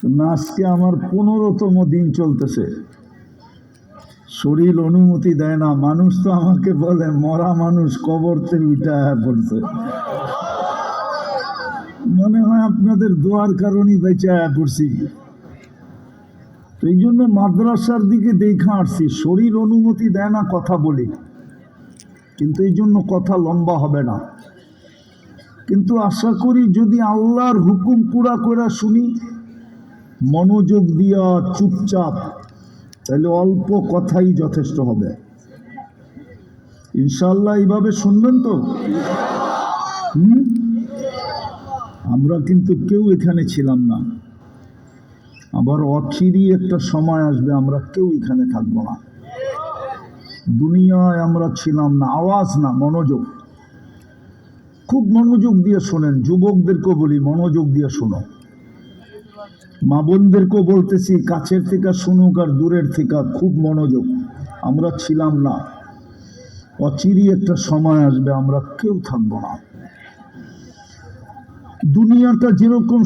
না, আজকে আমার 15তম দিন চলতেছে, শরীর অনুমতি দেয় না। মানুষ তো আমাকে বলে মরা মানুষ কবর থেকে উঠে পড়ছে। মনে হয় আপনাদের দোয়ার কারণেই বেঁচে পড়ছি। তো এই জন্য মাদ্রাসার দিকে দেখা আসছি, শরীর অনুমতি দেয় না কথা বলি, কিন্তু এই জন্য কথা লম্বা হবে না। কিন্তু আশা করি যদি আল্লাহর হুকুম পুরা করে শুনি, মনোযোগ দিয়া চুপচাপ, তাহলে অল্প কথাই যথেষ্ট হবে। ইনশাআল্লাহ এইভাবে শুনবেন তো? আমরা কিন্তু কেউ এখানে ছিলাম না, আবার অচিরেই একটা সময় আসবে আমরা কেউ এখানে থাকবো না। দুনিয়ায় আমরা ছিলাম না। আওয়াজ না, মনোযোগ। খুব মনোযোগ দিয়ে শোনেন। যুবকদেরকেও বলি মনোযোগ দিয়ে শোনো, মা বোনদেরকেও বলতেছি কাছের থেকে শুনুক আর দূরের থেকে, খুব মনোযোগ। আমরা ছিলাম না, অচিরেই একটা সময় আসবে আমরা কেউ থাকবো না। দুনিয়াটা যেরকম